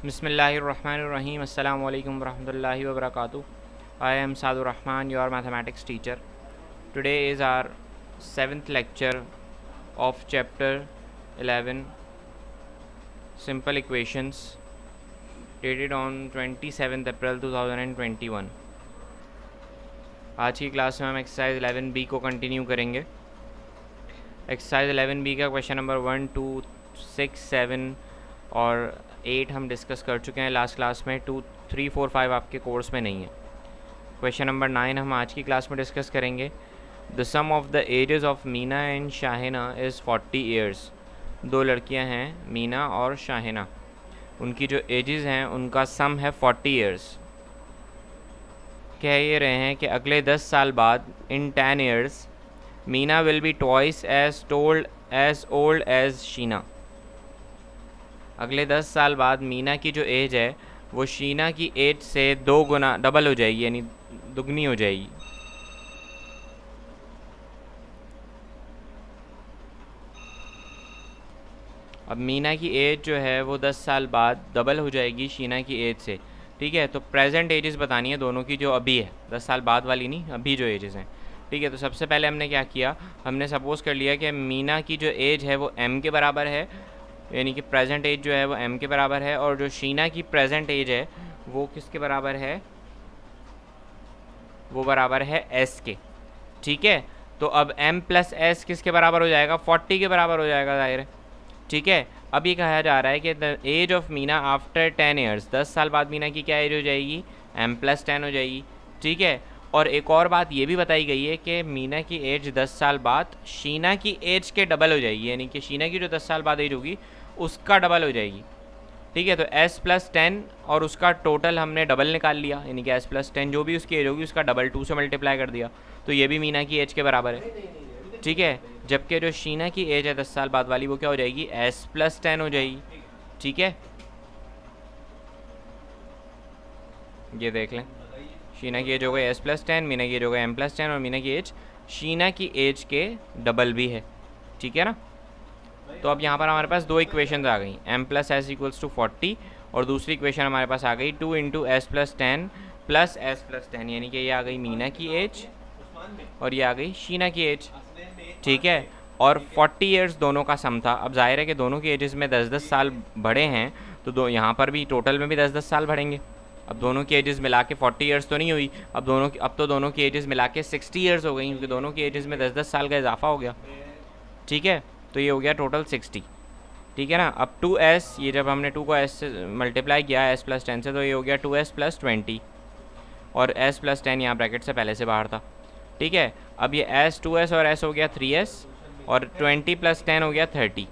Bismillahirrahmanirrahim. Assalamu alaikum warahmatullahi wabarakatuh. I am Sadur Rahman, your mathematics teacher. Today is our 7th lecture of chapter 11, Simple Equations, dated on 27th April 2021. आज की class में हम exercise 11B को continue करेंगे. Exercise 11B का question number 1, 2, 6, 7 और 8 हम discuss कर चुके हैं लास्ट क्लास में. 2, 3, 4, 5 आपके कोर्स में नहीं है. क्वेश्चन नंबर 9 हम आज की क्लास में डिस्कस करेंगे. The sum of the ages of Meena and Shahina is 40 years. दो लड़कियां हैं मीना और शाहिना, उनकी जो एजेस हैं उनका सम है 40 ईयर्स. कह ये रहे हैं कि अगले 10 साल बाद in 10 years Meena will be twice as old as Sheena. अगले 10 साल बाद मीना की जो एज है वो शीना की एज से 2 गुना डबल हो जाएगी, यानी दुगनी हो जाएगी. अब मीना की एज जो है वो 10 साल बाद डबल हो जाएगी शीना की एज से. ठीक है, तो प्रेजेंट एजेस बतानी है दोनों की जो अभी है, 10 साल बाद वाली नहीं, अभी जो एजेस हैं. ठीक है, तो सबसे पहले हमने क्या किया, हमने सपोज़ कर लिया कि मीना की जो एज है वो m के बराबर है, यानी कि प्रेजेंट एज जो है वो m के बराबर है, और जो शीना की प्रेजेंट एज है वो किसके बराबर है, वो बराबर है s के. ठीक है, तो अब m प्लस s किसके बराबर हो जाएगा, 40 के बराबर हो जाएगा जाहिर है. ठीक है, अब ये कहा जा रहा है कि the age of Meena after 10 years, 10 साल बाद मीना की क्या एज हो जाएगी, m प्लस 10 हो जाएगी. ठीक है, और एक और बात ये भी बताई गई है कि मीना की एज 10 साल बाद शीना की एज के डबल हो जाएगी, यानी कि शीना की जो 10 साल बाद एज होगी उसका डबल हो जाएगी. ठीक है, तो s प्लस 10 और उसका टोटल हमने डबल निकाल लिया, यानी कि s प्लस 10 जो भी उसकी एज होगी उसका डबल 2 से मल्टीप्लाई कर दिया, तो ये भी मीना की एज के बराबर है. ठीक है, जबकि जो शीना की एज है 10 साल बाद वाली वो क्या हो जाएगी, s प्लस 10 हो जाएगी. ठीक है, ये देख लें, शीना की एज हो गई s प्लस 10, मीना की एज हो गई m प्लस 10, और मीना की एज शीना की एज के डबल भी है. ठीक है ना, तो अब यहाँ पर हमारे पास दो इक्वेशंस आ गई, m plus s equals to 40, और दूसरी इक्वेशन हमारे पास आ गई 2 into s plus 10 plus s plus 10, यानी कि ये आ गई मीना की एज और ये आ गई शीना की एज. ठीक है, और 40 ईयर्स दोनों का सम था. अब जाहिर है कि दोनों की एजेस में 10-10 साल बढ़े हैं, तो दो यहाँ पर भी टोटल में भी 10-10 साल बढ़ेंगे. अब दोनों की एजेस मिला के 40 ईयर्स तो नहीं हुई, अब तो दोनों की एजेस मिला के 60 ईयर्स हो गई, क्योंकि दोनों की एजेस में 10-10 साल का इजाफा हो गया. ठीक है, तो ये हो गया टोटल 60. ठीक है ना, अब 2s, ये जब हमने 2 को s से मल्टीप्लाई किया s प्लस 10 से, तो ये हो गया 2s प्लस 20, और s प्लस 10 यहाँ ब्रैकेट से पहले से बाहर था. ठीक है, अब ये s 2s और s हो गया 3s, और 20 प्लस 10 हो गया 30.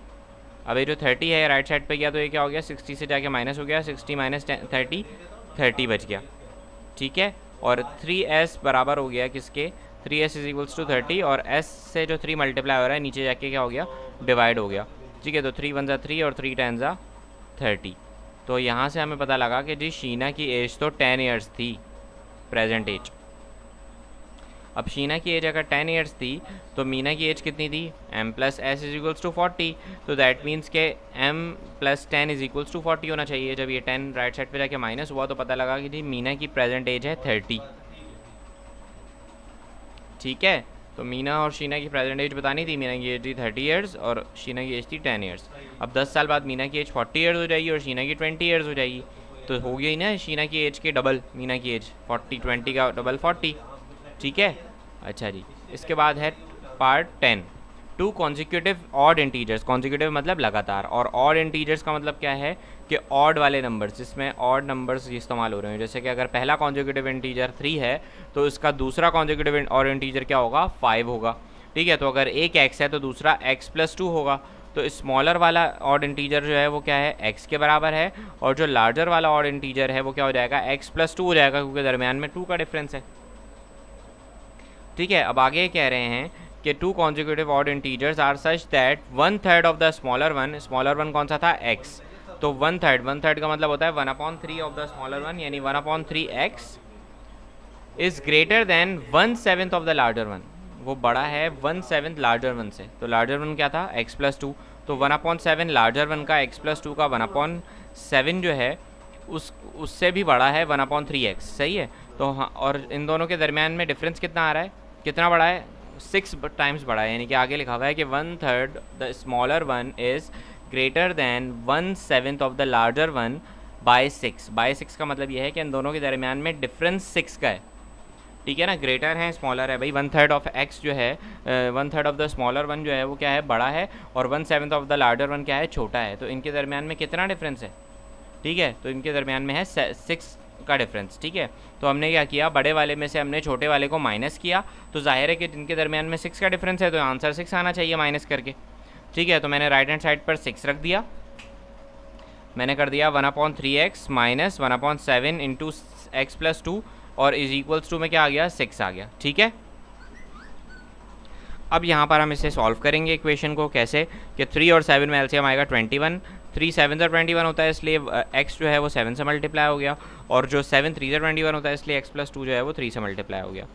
अब ये जो 30 है राइट साइड पे गया, तो ये क्या हो गया, 60 से जाके माइनस हो गया, 60 माइनस 30, 30 बच गया. ठीक है, और 3s बराबर हो गया किसके, 3s इज इक्वल्स टू 30, और s से जो 3 मल्टीप्लाई हो रहा है नीचे जाके क्या हो गया, डिवाइड हो गया. ठीक है, तो 3 1 3 और 3 10 30. तो यहाँ से हमें पता लगा कि जी शीना की एज तो 10 ईयर्स थी, प्रेजेंट एज. अब शीना की एज अगर 10 ईयर्स थी तो मीना की एज कितनी थी, m plus s is equals to 40, तो दैट मीन्स के m plus 10 is equals to 40 होना चाहिए. जब ये 10 राइट साइड पे जाके माइनस हुआ तो पता लगा कि जी मीना की प्रेजेंट एज है 30. ठीक है, तो मीना और शीना की प्रेजेंट एज बतानी थी. मीना की एज थी 30 ईयर्स और शीना की एज थी 10 ईयर्स. अब 10 साल बाद मीना की एज 40 ईयर्स हो जाएगी और शीना की 20 ईयर्स हो जाएगी, तो हो गई ना शीना की एज के डबल मीना की एज, 40 20 का डबल 40. ठीक है, अच्छा जी, इसके बाद है part 10, 2 consecutive odd integers. Consecutive मतलब लगातार, और ऑड इंटीजर्स का मतलब क्या है कि ऑड वाले नंबर्स, जिसमें ऑड नंबर्स इस्तेमाल हो रहे हैं. जैसे कि अगर पहला कॉन्जिक्यूटिव इंटीजर 3 है तो इसका दूसरा कॉन्जिक्यूटिव ऑड इंटीजर क्या होगा, 5 होगा. ठीक है, तो अगर एक x है तो दूसरा x प्लस 2 होगा. तो स्मॉलर वाला ऑड इंटीजर जो है वो क्या है, x के बराबर है, और जो लार्जर वाला ऑड इंटीजर है वो क्या हो जाएगा, x प्लस 2 हो जाएगा, क्योंकि दरमियान में 2 का डिफरेंस है. ठीक है, अब आगे कह रहे हैं कि 2 consecutive odd integers are such that 1/3 of the smaller one, smaller one कौन सा था, x, तो 1/3 का मतलब होता है 1/3 ऑफ द स्मॉलर वन, यानी 1/3x is greater than 1/7 of the larger one, वो बड़ा है 1/7 लार्जर वन से. तो लार्जर वन क्या था, x प्लस 2, तो 1/7 लार्जर वन का x प्लस 2 का 1/7 जो है उससे भी बड़ा है 1/3x, सही है। तो हाँ, और इन दोनों के दरमियान में डिफरेंस कितना आ रहा है, कितना बड़ा है, 6 टाइम्स बड़ा है। यानी कि आगे लिखा हुआ है कि 1/3 the smaller one is greater than 1/7 of the larger one by 6 का मतलब ये है कि इन दोनों के दरमियान में डिफरेंस 6 का है, ठीक है ना। ग्रेटर है स्मॉलर है भाई, 1/3 ऑफ x जो है 1/3 ऑफ द स्मॉलर वन जो है वो क्या है, बड़ा है, और 1/7 ऑफ द लार्जर वन क्या है, छोटा है। तो इनके दरमियान में कितना डिफरेंस है, ठीक है, तो इनके दरमियान में है 6 का डिफरेंस, ठीक है। तो हमने क्या किया, बड़े वाले में से हमने छोटे वाले को माइनस किया, तो जाहिर है कि जिनके दरमियान में 6 का डिफरेंस है तो आंसर 6 आना चाहिए माइनस करके, ठीक है। तो मैंने राइट हैंड साइड पर 6 रख दिया, मैंने कर दिया 1/3x माइनस 1/7 इंटू x+2 और इज इक्वल्स टू में क्या आ गया, 6 आ गया, ठीक है। अब यहाँ पर हम इसे सॉल्व करेंगे इक्वेशन को, कैसे कि 3 और 7 में एलसीएम आएगा 21, 3 7 और 21 होता है, इसलिए x जो है वो 7 से मल्टीप्लाई हो गया, और जो 7 3 से 21 होता है, इसलिए x+2 जो है वो 3 से मल्टीप्लाई हो गया,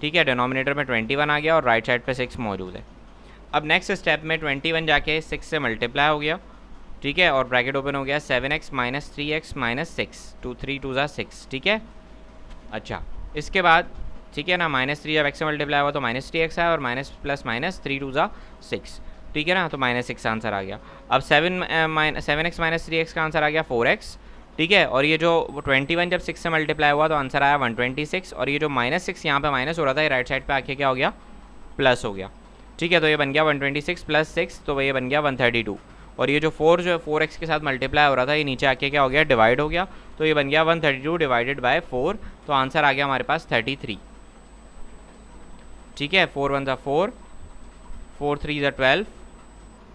ठीक है। डिनोमिनेटर में 21 आ गया और राइट साइड पे 6 मौजूद है। अब नेक्स्ट स्टेप में 21 जाके 6 से मल्टीप्लाई हो गया, ठीक है, और ब्रैकेट ओपन हो गया 7x माइनस 3x माइनस 6, 2 3 2 6, ठीक है। अच्छा, इसके बाद ठीक है ना, -3 जब x से मल्टीप्लाई हुआ तो -3x है, और माइनस प्लस माइनस 3 2 6, ठीक है ना, तो -6 आंसर आ गया। अब 7x माइनस 3x का आंसर आ गया 4x, ठीक है। और ये जो 21 जब 6 से मल्टीप्लाई हुआ तो आंसर आया 126, और ये जो -6 यहाँ पे माइनस हो रहा था ये राइट साइड पे आके क्या हो गया, प्लस हो गया, ठीक है। तो ये बन गया 126 + 6, तो ये बन गया 132, और ये जो 4 जो है 4x के साथ मल्टीप्लाई हो रहा था ये नीचे आके क्या हो गया, डिवाइड हो गया, तो ये बन गया 132 डिवाइडेड बाय 4, तो आंसर आ गया हमारे पास 33, ठीक है। 4 1 4, 4 3 12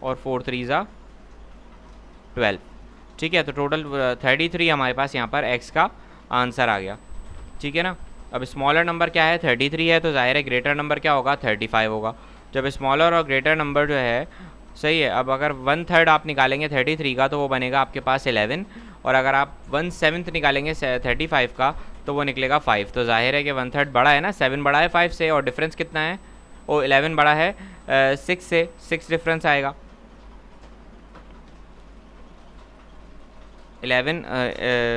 और 4 3 12, ठीक है। तो टोटल 33 हमारे पास यहाँ पर x का आंसर आ गया, ठीक है ना। अब स्मॉलर नंबर क्या है, 33 है, तो जाहिर है ग्रेटर नंबर क्या होगा, 35 होगा। जब स्मॉलर और ग्रेटर नंबर जो है, सही है, अब अगर 1/3 आप निकालेंगे 33 का तो वो बनेगा आपके पास 11, और अगर आप 1/7 निकालेंगे 35 का तो वो निकलेगा 5। तो जाहिर है कि 1/3 बड़ा है ना, 7 बड़ा है 5 से, और डिफरेंस कितना है, वो 11 बड़ा है 6 से, 6 डिफरेंस आएगा, 11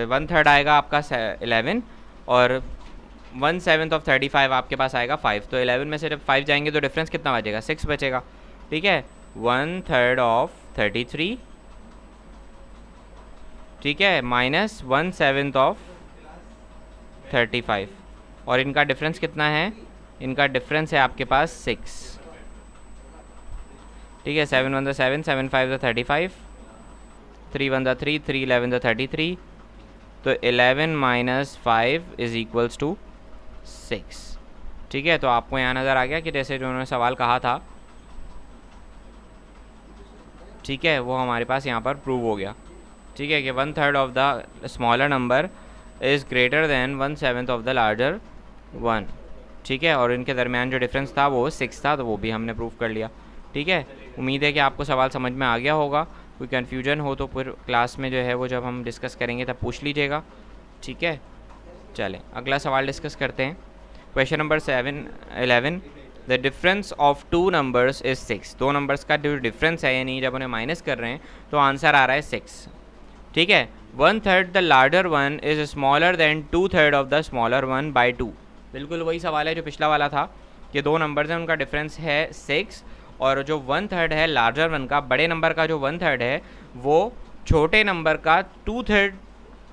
1/3 आएगा आपका 11, और 1/7 ऑफ 35 आपके पास आएगा 5। तो 11 में से जब 5 जाएंगे तो डिफरेंस कितना बचेगा, 6 बचेगा, ठीक है। 1/3 ऑफ 33, ठीक है, माइनस 1/7 ऑफ 35, और इनका डिफरेंस कितना है, इनका डिफरेंस है आपके पास 6, ठीक है। 7 1 7, 7 5 35, 3 1 3, 3 11 33, तो 11 माइनस 5 इज इक्वल्स टू 6, ठीक है। तो आपको यहाँ नज़र आ गया कि जैसे जो उन्होंने सवाल कहा था, ठीक है, वो हमारे पास यहाँ पर प्रूव हो गया, ठीक है, कि 1/3 of the smaller number is greater than 1/7 of the larger one, ठीक है। और इनके दरमियान जो डिफरेंस था वो 6 था, तो वो भी हमने प्रूव कर लिया, ठीक है। उम्मीद है कि आपको सवाल समझ में आ गया होगा, कोई कन्फ्यूजन हो तो फिर क्लास में जो है वो जब हम डिस्कस करेंगे तब पूछ लीजिएगा, ठीक है। चलें अगला सवाल डिस्कस करते हैं। Question number 11, the difference of 2 numbers is 6। 2 numbers का जो डिफरेंस है, यानी जब उन्हें माइनस कर रहे हैं तो आंसर आ रहा है 6, ठीक है। 1/3 the larger one is smaller than 2/3 of the smaller one by 2। बिल्कुल वही सवाल है जो पिछला वाला था, कि 2 नंबर्स हैं उनका डिफरेंस है 6, और जो 1/3 है लार्जर वन का, बड़े नंबर का जो 1/3 है वो छोटे नंबर का 2/3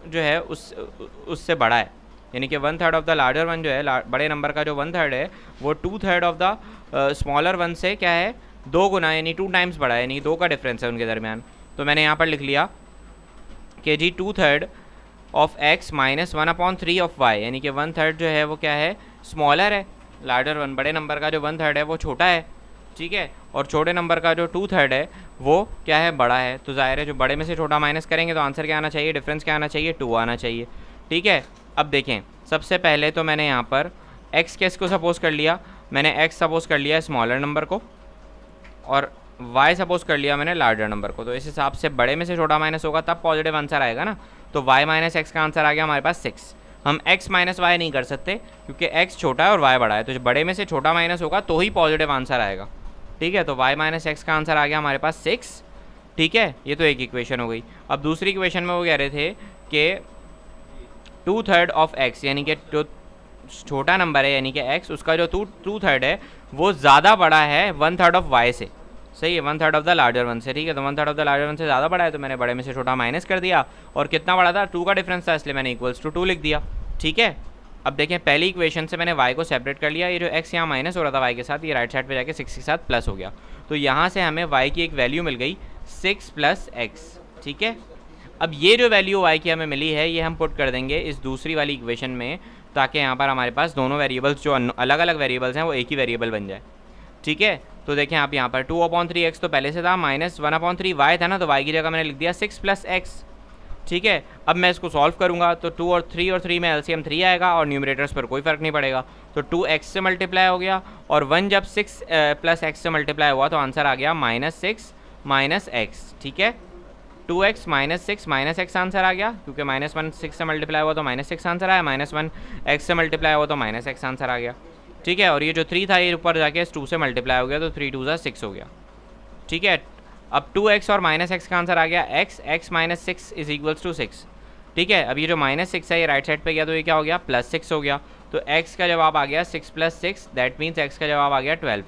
जो है उससे बड़ा है, यानी कि 1/3 ऑफ द लार्जर वन जो है, बड़े नंबर का जो 1/3 है वो 2/3 ऑफ द स्मॉलर वन से क्या है, 2 गुना, यानी 2 टाइम्स बड़ा है, यानी 2 का डिफरेंस है उनके दरमियान। तो मैंने यहाँ पर लिख लिया कि जी 2/3 of x minus 1/3 of y, यानी कि 1/3 जो है वो क्या है, स्मॉलर है, लार्जर वन, बड़े नंबर का जो 1/3 है वो छोटा है, ठीक है, और छोटे नंबर का जो 2/3 है वो क्या है, बड़ा है। तो जाहिर है जो बड़े में से छोटा माइनस करेंगे तो आंसर क्या आना चाहिए, डिफरेंस क्या आना चाहिए, 2 आना चाहिए, ठीक है। अब देखें, सबसे पहले तो मैंने यहाँ पर x केस को सपोज कर लिया, मैंने x सपोज कर लिया स्मॉलर नंबर को, और y सपोज कर लिया मैंने लार्जर नंबर को। तो इस हिसाब से बड़े में से छोटा माइनस होगा तब पॉजिटिव आंसर आएगा ना। तो y माइनस एक्स का आंसर आ गया हमारे पास 6। हम x माइनस वाई नहीं कर सकते क्योंकि x छोटा है और y बड़ा है, तो जो बड़े में से छोटा माइनस होगा तो ही पॉजिटिव आंसर आएगा, ठीक है। तो y माइनस एक्स का आंसर आ गया हमारे पास 6, ठीक है। ये तो एक इक्वेशन हो गई। अब दूसरी इक्वेशन में वो कह रहे थे कि 2/3 ऑफ x, यानी कि जो छोटा नंबर है यानी कि x, उसका जो 2/3 है वो ज़्यादा बड़ा है 1/3 ऑफ y से। सही है, 1/3 ऑफ द लार्जर वन से। ठीक है, तो 1/3 ऑफ द लार्जर वन से ज़्यादा बड़ा है, तो मैंने बड़े में से छोटा माइनस कर दिया, और कितना बड़ा था, 2 का डिफरेंस था, इसलिए मैंने इक्वल्स टू 2 लिख दिया। ठीक है, अब देखें पहली इक्वेशन से मैंने y को सेपरेट कर लिया, ये जो x यहाँ माइनस हो रहा था y के साथ, ये राइट साइड पे जाके 6 के साथ प्लस हो गया, तो यहाँ से हमें y की एक वैल्यू मिल गई 6 + x। ठीक है, अब ये जो वैल्यू y की हमें मिली है ये हम पुट कर देंगे इस दूसरी वाली इक्वेशन में, ताकि यहाँ पर हमारे पास दोनों वेरिएबल्स जो अलग अलग वेरिएबल्स हैं वो एक ही वेरिएबल बन जाए। ठीक है, तो देखें आप यहाँ पर 2/3x तो पहले से था, -1/3y था ना, तो y की जगह मैंने लिख दिया 6 + x। ठीक है, अब मैं इसको सॉल्व करूँगा तो 2 और 3 में एलसीएम 3 आएगा, और न्यूमरेटर्स पर कोई फ़र्क नहीं पड़ेगा, तो 2x से मल्टीप्लाई हो गया, और 1 जब 6 + x से मल्टीप्लाई हुआ तो आंसर आ गया -6 - x। ठीक है, 2x - 6 - x आंसर आ गया, क्योंकि -1 6 से मल्टीप्लाई हुआ तो -6 आंसर आया, -1 x से मल्टीप्लाई हुआ तो -x आंसर आ गया। ठीक है, और ये जो 3 था ये ऊपर जाके 2 से मल्टीप्लाई हो गया, तो 3 × 2 = 6 हो गया। ठीक है, अब 2x और -x का आंसर आ गया x - 6 = 6। ठीक है, अब ये जो -6 है ये राइट साइड पे गया, तो ये क्या हो गया, +6 हो गया, तो x का जवाब आ गया 6 + 6, दैट मीन्स x का जवाब आ गया 12।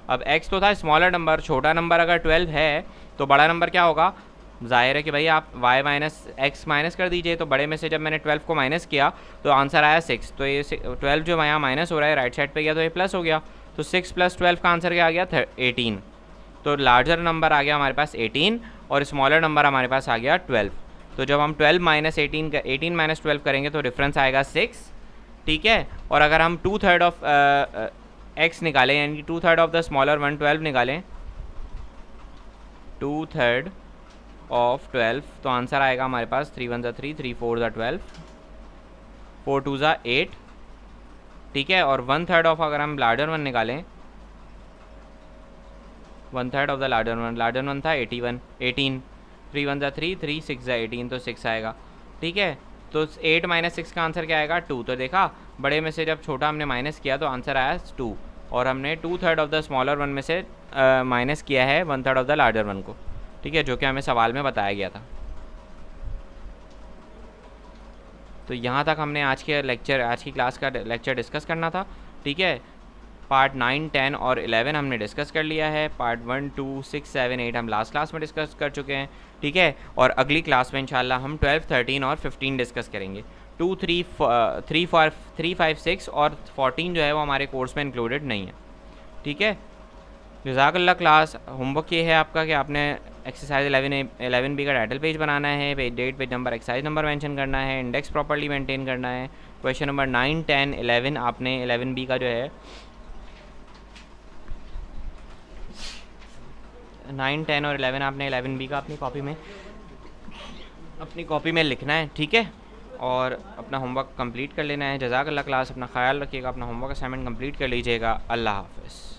अब x तो था स्मॉलर नंबर, छोटा नंबर अगर 12 है तो बड़ा नंबर क्या होगा, जाहिर है कि भाई आप y - x माइनस कर दीजिए, तो बड़े में से जब मैंने 12 को माइनस किया तो आंसर आया 6, तो ये 12 जो यहाँ माइनस हो रहा है राइट साइड पे गया तो ये प्लस हो गया, तो 6 + 12 का आंसर क्या आ गया, 18। तो लार्जर नंबर आ गया हमारे पास 18, और स्मॉलर नंबर हमारे पास आ गया 12। तो जब हम 12 - 18 - 12 करेंगे तो डिफरेंस आएगा 6। ठीक है, और अगर हम 2/3 ऑफ x निकालें, यानी कि 2/3 ऑफ द स्मॉलर वन 12 निकालें, 2/3 ऑफ 12, तो आंसर आएगा हमारे पास 3 × 1 = 3, 3 × 4 = 12, 4 × 2 = 8। ठीक है, और 1/3 ऑफ अगर हम लार्जर वन निकालें, 1/3 ऑफ द लार्जर वन था 18, 3 × 1 = 3, 3 × 6 = 18, तो 6 आएगा। ठीक है, तो 8 - 6 का आंसर क्या आएगा, 2। तो देखा, बड़े में से जब छोटा हमने माइनस किया तो आंसर आया 2, और हमने 2/3 ऑफ द स्मॉलर वन में से माइनस किया है 1/3 ऑफ द लार्जर वन को। ठीक है, जो कि हमें सवाल में बताया गया था। तो यहाँ तक हमने आज की क्लास का लेक्चर डिस्कस करना था। ठीक है, पार्ट 9, 10 और 11 हमने डिस्कस कर लिया है, पार्ट 1, 2, 6, 7, 8 हम लास्ट क्लास में डिस्कस कर चुके हैं। ठीक है, और अगली क्लास में इंशाल्लाह हम 12, 13 और 15 डिस्कस करेंगे। 2, 3, 3, 5, 6 और 14 जो है वो हमारे कोर्स में इंक्लूडेड नहीं है। ठीक है, जज़ाकल्लाह। क्लास होमवर्क ये है आपका कि आपने एक्सरसाइज 11B का टाइटल पेज बनाना है, date, page number, exercise number mention करना है, इंडेक्स प्रॉपर्ली मेंटेन करना है। क्वेश्चन नंबर 9, 10, 11 आपने 11B का जो है 9, 10 और 11 आपने 11B का अपनी कॉपी में लिखना है। ठीक है, और अपना होमवर्क कंप्लीट कर लेना है। जज़ाकल्लाह। क्लास अपना ख्याल रखिएगा, अपना होमवर्क असाइनमेंट कंप्लीट कर लीजिएगा। अल्लाह हाफ़िज़।